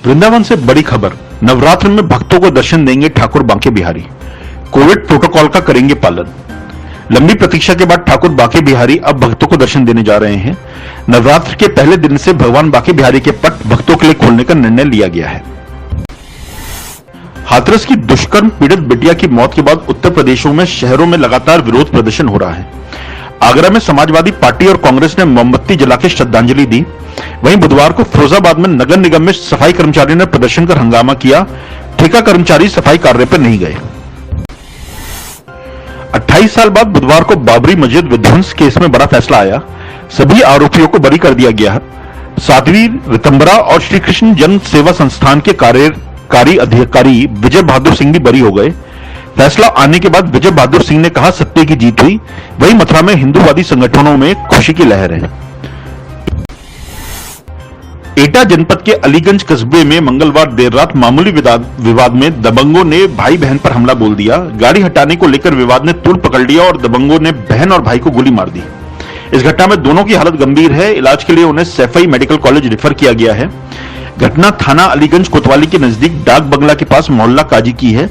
वृंदावन से बड़ी खबर। नवरात्र में भक्तों को दर्शन देंगे ठाकुर बांके बिहारी। कोविड प्रोटोकॉल का करेंगे पालन। लंबी प्रतीक्षा के बाद ठाकुर बांके बिहारी अब भक्तों को दर्शन देने जा रहे हैं। नवरात्र के पहले दिन से भगवान बांके बिहारी के पट भक्तों के लिए खोलने का निर्णय लिया गया है। हाथरस की दुष्कर्म पीड़ित बिटिया की मौत के बाद उत्तर प्रदेशों में शहरों में लगातार विरोध प्रदर्शन हो रहा है। आगरा में समाजवादी पार्टी और कांग्रेस ने मोमबत्ती जला के श्रद्धांजलि दी। वहीं बुधवार को फिरोजाबाद में नगर निगम में सफाई कर्मचारियों ने प्रदर्शन कर हंगामा किया। ठेका कर्मचारी सफाई कार्य पर नहीं गए। 28 साल बाद बुधवार को बाबरी मस्जिद विध्वंस केस में बड़ा फैसला आया। सभी आरोपियों को बरी कर दिया गया। साध्वी रितंबरा और श्री कृष्ण जन सेवा संस्थान के कार्यकारी अधिकारी विजय बहादुर सिंह भी बरी हो गए। फैसला आने के बाद विजय बहादुर सिंह ने कहा, सत्य की जीत हुई। वहीं मथुरा में हिंदूवादी संगठनों में खुशी की लहर है। एटा जनपद के अलीगंज कस्बे में मंगलवार देर रात मामूली विवाद में दबंगों ने भाई बहन पर हमला बोल दिया। गाड़ी हटाने को लेकर विवाद ने तूल पकड़ लिया और दबंगों ने बहन और भाई को गोली मार दी। इस घटना में दोनों की हालत गंभीर है। इलाज के लिए उन्हें सैफई मेडिकल कॉलेज रेफर किया गया है। घटना थाना अलीगंज कोतवाली के नजदीक डाक बंगला के पास मोहल्ला काजी की है।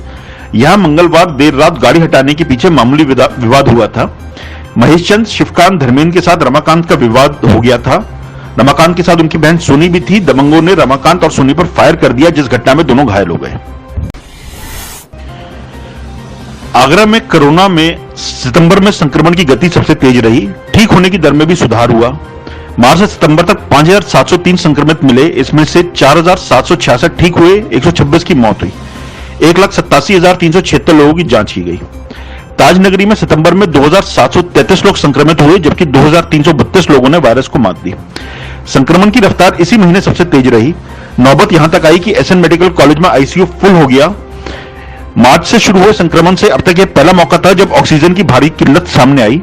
यहां मंगलवार देर रात गाड़ी हटाने के पीछे मामूली विवाद हुआ था। महेश चंद, शिवकांत, धर्मेंद्र के साथ रमाकांत का विवाद हो गया था। रमाकांत के साथ उनकी बहन सोनी भी थी। दबंगों ने रमाकांत और सोनी पर फायर कर दिया, जिस घटना में दोनों घायल हो गए। आगरा में कोरोना में सितंबर में संक्रमण की गति सबसे तेज रही। ठीक होने की दर में भी सुधार हुआ। मार्च से सितंबर तक 5,703 संक्रमित मिले। इसमें से 4,766 ठीक हुए, 126 की मौत हुई। 1,87,376 लोगों की जांच की गई। ताजनगरी में सितंबर में 2,733 लोग संक्रमित हुए, जबकि 2,332 लोगों ने वायरस को मात दी। संक्रमण की रफ्तार इसी महीने सबसे तेज रही। नौबत यहां तक आई कि एसएन मेडिकल कॉलेज में आईसीयू फुल हो गया। मार्च से शुरू हुए संक्रमण से अब तक यह पहला मौका था जब ऑक्सीजन की भारी किल्लत सामने आई।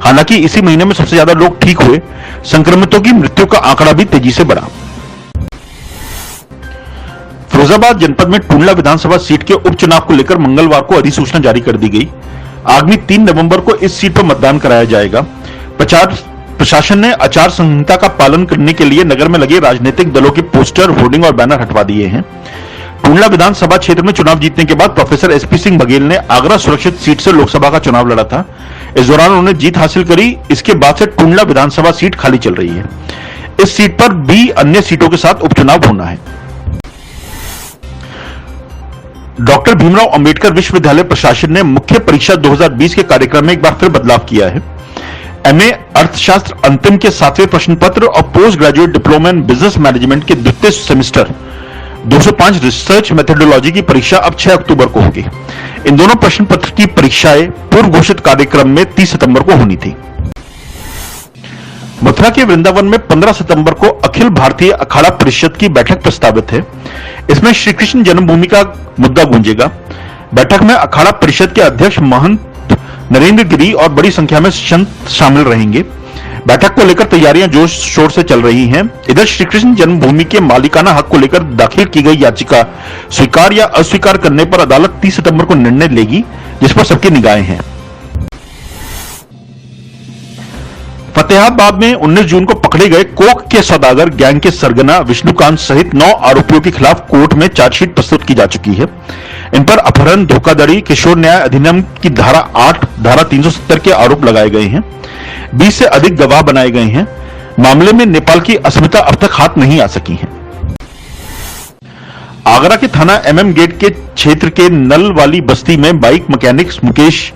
हालांकि इसी महीने में सबसे ज्यादा लोग ठीक हुए। संक्रमितों की मृत्यु का आंकड़ा भी तेजी से बढ़ा। फिरोजाबाद जनपद में टूंडला विधानसभा सीट के उपचुनाव को लेकर मंगलवार को अधिसूचना जारी कर दी गई। आगामी 3 नवंबर को इस सीट पर मतदान कराया जाएगा। प्रशासन ने आचार संहिता का पालन करने के लिए नगर में लगे राजनीतिक दलों के पोस्टर, होर्डिंग और बैनर हटवा दिए हैं। टूंडला विधानसभा क्षेत्र में चुनाव जीतने के बाद प्रोफेसर एसपी सिंह बघेल ने आगरा सुरक्षित सीट से लोकसभा का चुनाव लड़ा था। इस दौरान उन्होंने जीत हासिल करी। इसके बाद से टूंडला विधानसभा सीट खाली चल रही है। इस सीट पर भी अन्य सीटों के साथ उपचुनाव होना है। डॉक्टर भीमराव अंबेडकर विश्वविद्यालय प्रशासन ने मुख्य परीक्षा 2020 के कार्यक्रम में एक बार फिर बदलाव किया है। एमए अर्थशास्त्र अंतिम के 7वें प्रश्न पत्र और post graduate diploma in business management के द्वितीय सेमेस्टर 205 रिसर्च मेथोडोलॉजी की परीक्षा अब 6 अक्टूबर को होगी। इन दोनों प्रश्न पत्र की परीक्षाएं पूर्व घोषित कार्यक्रम में 30 सितंबर को होनी थी। मथुरा के वृंदावन में 15 सितंबर को अखिल भारतीय अखाड़ा परिषद की बैठक प्रस्तावित है। इसमें श्री कृष्ण जन्मभूमि का मुद्दा गूंजेगा। बैठक में अखाड़ा परिषद के अध्यक्ष महंत नरेंद्र गिरी और बड़ी संख्या में संत शामिल रहेंगे। बैठक को लेकर तैयारियां जोश शोर से चल रही हैं। इधर श्री कृष्ण जन्मभूमि के मालिकाना हक को लेकर दाखिल की गई याचिका स्वीकार या अस्वीकार करने पर अदालत 30 सितंबर को निर्णय लेगी, जिस पर सबकी निगाहें हैं। फतेहाबाद में 19 जून को पकड़े गए कोक के सौदागर गैंग के सरगना विष्णुकांत सहित 9 आरोपियों के खिलाफ कोर्ट में चार्जशीट प्रस्तुत की जा चुकी है। इन पर अपहरण, धोखाधड़ी, किशोर न्याय अधिनियम की धारा 8, धारा 370 के आरोप लगाए गए हैं। 20 से अधिक गवाह बनाए गए हैं। मामले में नेपाल की अस्मिता अब तक हाथ नहीं आ सकी है। आगरा के थाना एमएम गेट के क्षेत्र के नल वाली बस्ती में बाइक मैकेनिक मुकेश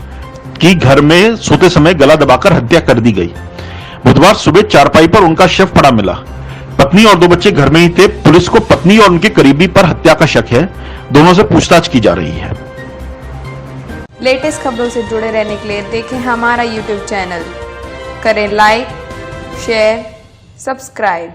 की घर में सोते समय गला दबाकर हत्या कर दी गई। बुधवार सुबह चारपाई पर उनका शव पड़ा मिला। पत्नी और 2 बच्चे घर में ही थे। पुलिस को पत्नी और उनके करीबी पर हत्या का शक है। दोनों से पूछताछ की जा रही है। लेटेस्ट खबरों से जुड़े रहने के लिए देखें हमारा YouTube चैनल, करें लाइक, शेयर, सब्सक्राइब।